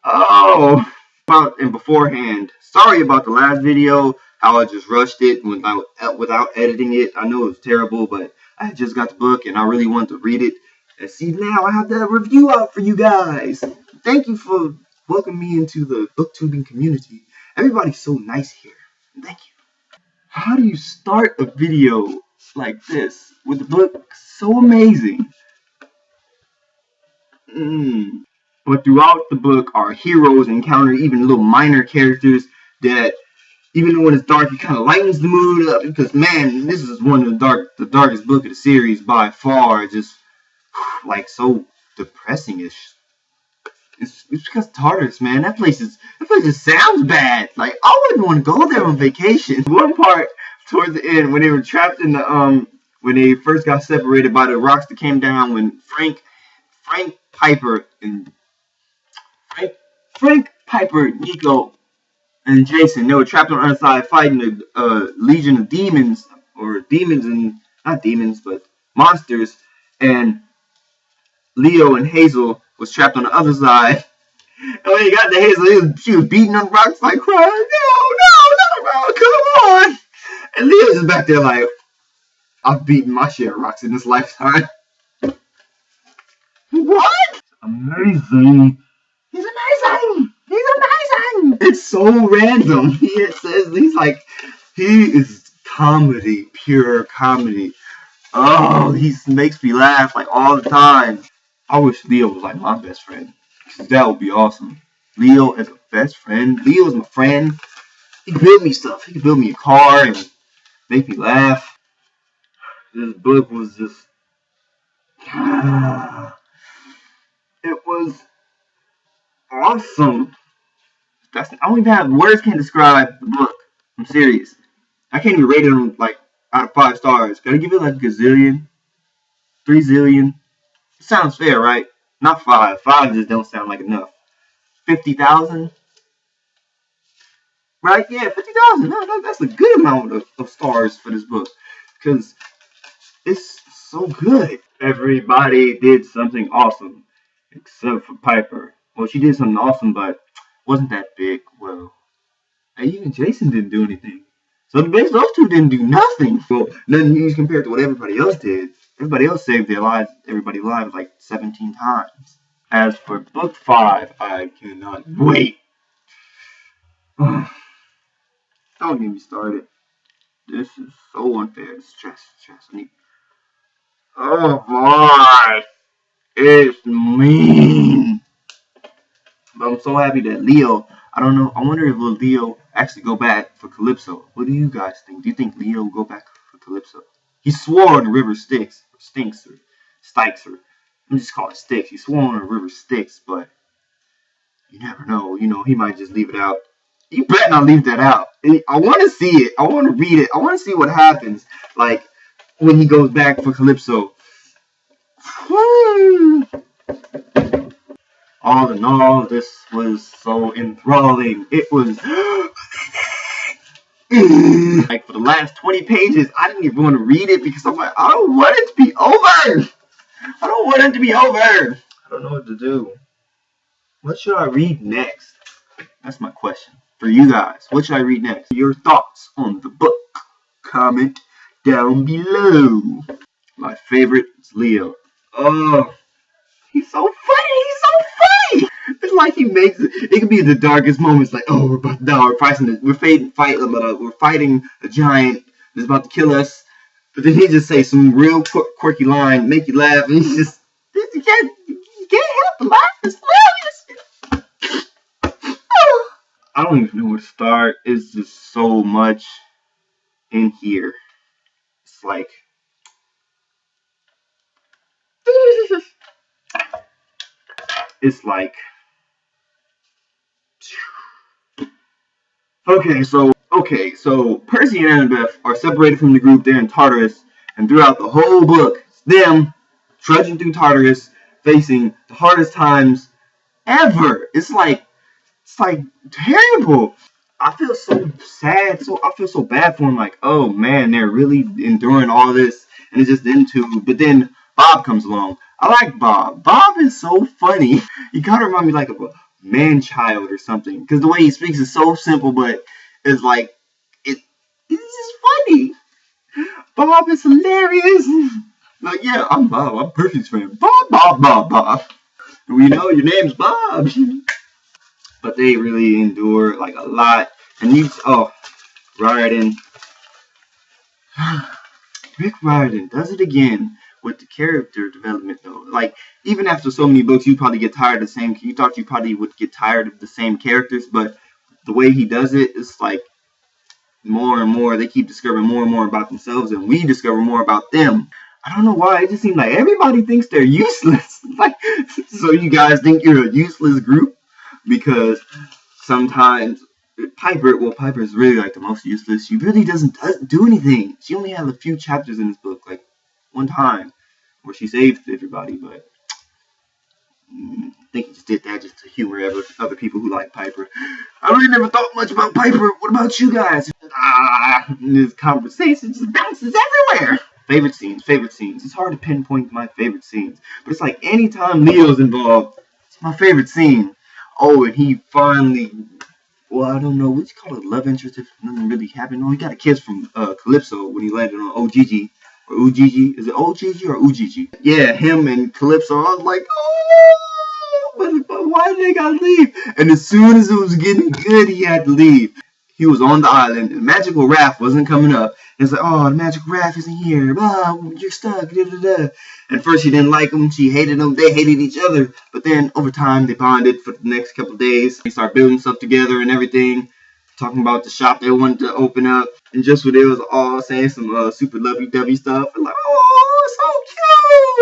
Oh, and beforehand, sorry about the last video, how I just rushed it without editing it. I know it was terrible, but I just got the book and I really wanted to read it. And see, now I have that review out for you guys. Thank you for welcoming me into the booktubing community. Everybody's so nice here. Thank you. How do you start a video like this with a book so amazing? But throughout the book, our heroes encounter even little minor characters that, even though when it's dark, it kind of lightens the mood up. Because man, this is one of the darkest book of the series by far. Just like so depressing-ish. It's because Tartarus, man, that place just sounds bad. Like I wouldn't want to go there on vacation. One part towards the end when they were trapped in the when they first got separated by the rocks that came down, when Frank Piper and Nico and Jason, they were trapped on the other side fighting the legion of demons, or demons and not demons but monsters, and Leo and Hazel was trapped on the other side. And when he got to Hazel, she was beating on rocks like crying, no, come on. And Leo's just back there like, I've beaten my share of rocks in this lifetime. What? Amazing. He's amazing. He's amazing. It's so random. He is comedy, pure comedy. Oh, he makes me laugh like all the time. I wish Leo was like my best friend. That would be awesome. Leo as a best friend. Leo is my friend. He can build me stuff. He can build me a car and make me laugh. This book was just... it was awesome. I don't even have words can't describe the book. I'm serious. I can't even rate it on like out of 5 stars. Gotta give it like a gazillion, 3 zillion. It sounds fair, right? Not 5. 5 just don't sound like enough. 50,000, right? Yeah, 50,000. No, that's a good amount of stars for this book because it's so good. Everybody did something awesome except for Piper. Well, she did something awesome, but wasn't that big. Well, and even Jason didn't do anything. So those two didn't do nothing. Well, nothing huge compared to what everybody else did. Everybody else saved their lives. Everybody lives like 17 times. As for book 5, I cannot wait. Don't get me started. This is so unfair. Stress. Oh boy, it's mean. But I'm so happy that Leo. I don't know. I wonder if Leo actually go back for Calypso. What do you guys think? Do you think Leo will go back for Calypso? He swore the river stinks, or let me just call it Styx. He swore on the river Styx, but you never know. You know, he might just leave it out. You better not leave that out. I want to see it. I want to read it. I want to see what happens. Like when he goes back for Calypso. All in all, this was so enthralling. It was like for the last 20 pages, I didn't even want to read it because I'm like, I don't want it to be over. I don't want it to be over. I don't know what to do. What should I read next? That's my question for you guys. What should I read next? Your thoughts on the book. Comment down below. My favorite is Leo. Oh, he's so funny. He's so funny. It's like he makes it. It could be the darkest moments. Like, oh, we're about to die. We're fighting a giant that's about to kill us. But then he just say some real quirky line, make you laugh, and he's just you can't help but laugh. It's hilarious. I don't even know where to start. It's just so much in here. It's like okay, so Percy and Annabeth are separated from the group there in Tartarus, and throughout the whole book, it's them trudging through Tartarus, facing the hardest times ever. It's like terrible. I feel so sad. I feel so bad for them. Like, oh man, they're really enduring all this, and it's just them two. But then Bob comes along. I like Bob. Bob is so funny. He kind of reminds me like of a man-child or something. Because the way he speaks is so simple, but it's like, it's just funny. Bob is hilarious. Like, yeah, I'm Bob. I'm Percy's friend. Bob. We know your name's Bob. But they really endure like a lot. And Riordan. Rick Riordan does it again with the character development though. Like, even after so many books, you probably get tired of the same. You thought you probably would get tired of the same characters, but the way he does it is like more and more. They keep discovering more and more about themselves, and we discover more about them. I don't know why. It just seems like everybody thinks they're useless. Like, so you guys think you're a useless group because sometimes Piper is really like the most useless. She really doesn't do anything. She only has a few chapters in this book, like one time, where she saved everybody, but I think he just did that just to humor other people who like Piper. I really never thought much about Piper. What about you guys? This conversation just bounces everywhere. Favorite scenes. It's hard to pinpoint my favorite scenes, but it's like anytime Leo's involved, it's my favorite scene. Oh, and he finally, well, I don't know, what you call it, love interest if nothing really happened. No, he got a kiss from Calypso when he landed on OGG. Or Ujiji. Is it OGG or Ujiji? Yeah, him and Calypso. I was like, oh, but why did they gotta leave? And as soon as it was getting good, he had to leave. He was on the island. The magical raft wasn't coming up. It's like, oh, the magical raft isn't here. Oh, you're stuck. Da, da, da. And first she didn't like him. She hated him. They hated each other. But then over time, they bonded for the next couple of days. They started building stuff together and everything. Talking about the shop they wanted to open up. And just when they was all saying some super lovey-dovey stuff. And like, oh, so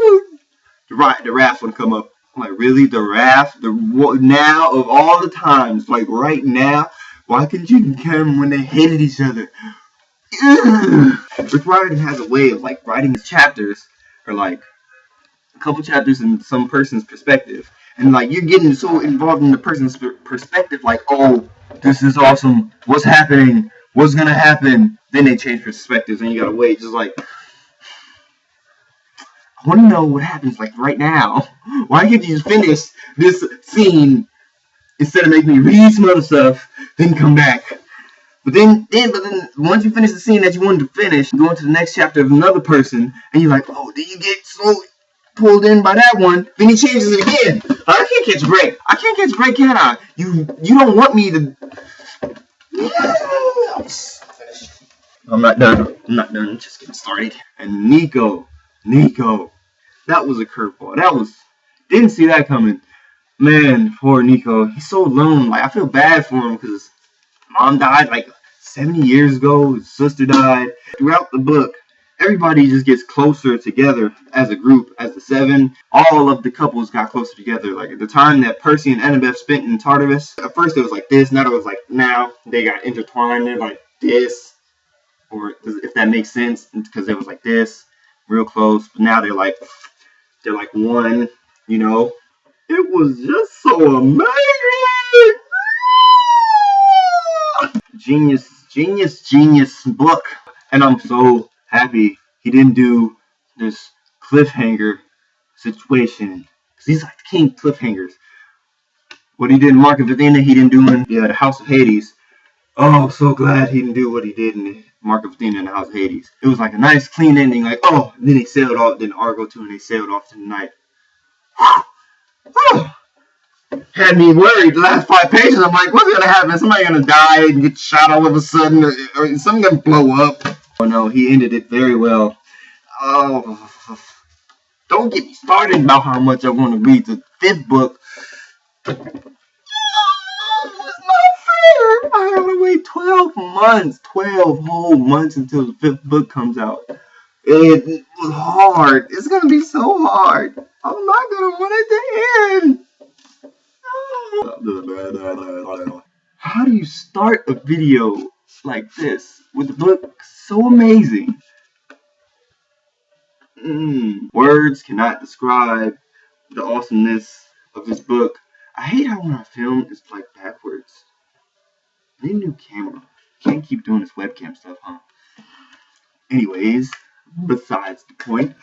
cute. The raft wouldn't come up. I'm like, really? The raft? Now of all the times, like right now, why couldn't you come when they hated each other? Rick Riordan has a way of like writing his chapters, or like a couple chapters in some person's perspective, and like you're getting so involved in the person's perspective, like, oh, this is awesome. What's happening? What's gonna happen? Then they change perspectives, and you gotta wait. Just like, I want to know what happens like right now. Why can't you just finish this scene instead of making me read some other stuff, then come back? But then once you finish the scene that you wanted to finish, you go into the next chapter of another person, and you're like, oh, did you get so pulled in by that one? Then he changes it again. I can't catch a break. I can't catch a break, can I? You don't want me to. I'm not done. I'm just getting started. And Nico, that was a curveball. Didn't see that coming. Man, poor Nico. He's so alone. Like, I feel bad for him because his mom died like 70 years ago. His sister died. Throughout the book, everybody just gets closer together as a group, as the seven. All of the couples got closer together. Like, at the time that Percy and Annabeth spent in Tartarus, at first it was like this, now it was like, now they got intertwined. They're like this, or if that makes sense, because it was like this, real close. But now they're like one, you know. It was just so amazing. Genius book. And I'm so happy he didn't do this cliffhanger situation. Because he's like the king of cliffhangers. What he did in Mark of Athena, he didn't do in the House of Hades. Oh, so glad he didn't do what he did in the Mark of Athena and the House of Hades. It was like a nice, clean ending. Like, oh, and then they sailed off. Then Argo too, and they sailed off to the night. Had me worried. The last 5 pages, I'm like, what's gonna happen? Somebody gonna die and get shot all of a sudden, or something gonna blow up? Oh no, he ended it very well. Oh, don't get me started about how much I want to read the 5th book. Oh, it's not fair. I gotta wait 12 months, 12 whole months until the 5th book comes out. It was hard. It's gonna be so hard. I'm not gonna want it to end. How do you start a video like this with a book so amazing? Words cannot describe the awesomeness of this book. I hate how when I film it's like backwards. I need a new camera. Can't keep doing this webcam stuff, huh? Anyways, besides the point.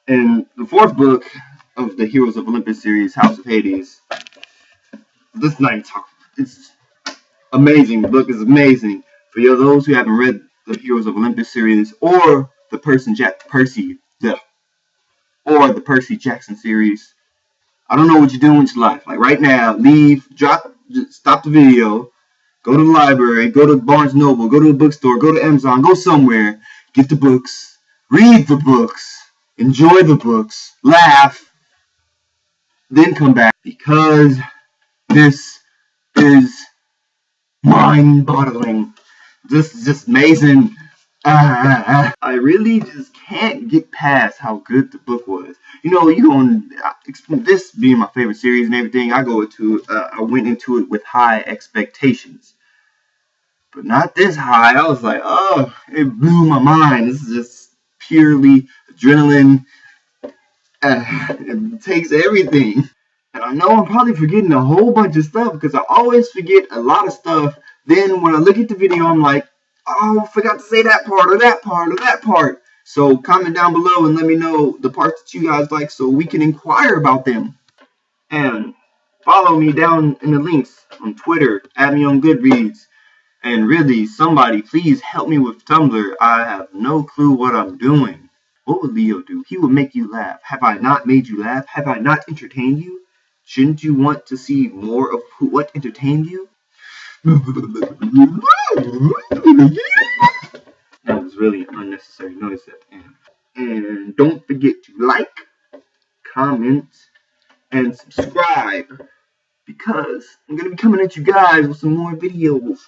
In the fourth book of the Heroes of Olympus series, House of Hades, this night it's amazing. The book is amazing. For those who haven't read the Heroes of Olympus series or the Percy Jackson series, I don't know what you're doing with your life. Like right now, stop the video, go to the library, go to Barnes & Noble, go to a bookstore, go to Amazon, go somewhere, get the books, read the books, enjoy the books, laugh, then come back, because this is mind-boggling. This is just amazing. I really just can't get past how good the book was. This being my favorite series and everything, I went into it with high expectations. But not this high. I was like, oh, it blew my mind. This is just purely adrenaline. It takes everything. And I know I'm probably forgetting a whole bunch of stuff because I always forget a lot of stuff. Then when I look at the video, I'm like, oh, I forgot to say that part or that part or that part. So comment down below and let me know the parts that you guys like so we can inquire about them. And follow me down in the links on Twitter, add me on Goodreads. And really, somebody please help me with Tumblr. I have no clue what I'm doing. What would Leo do? He would make you laugh. Have I not made you laugh? Have I not entertained you? Shouldn't you want to see more of what entertained you? That was really an unnecessary noise at the end. And don't forget to like, comment, and subscribe, because I'm going to be coming at you guys with some more videos.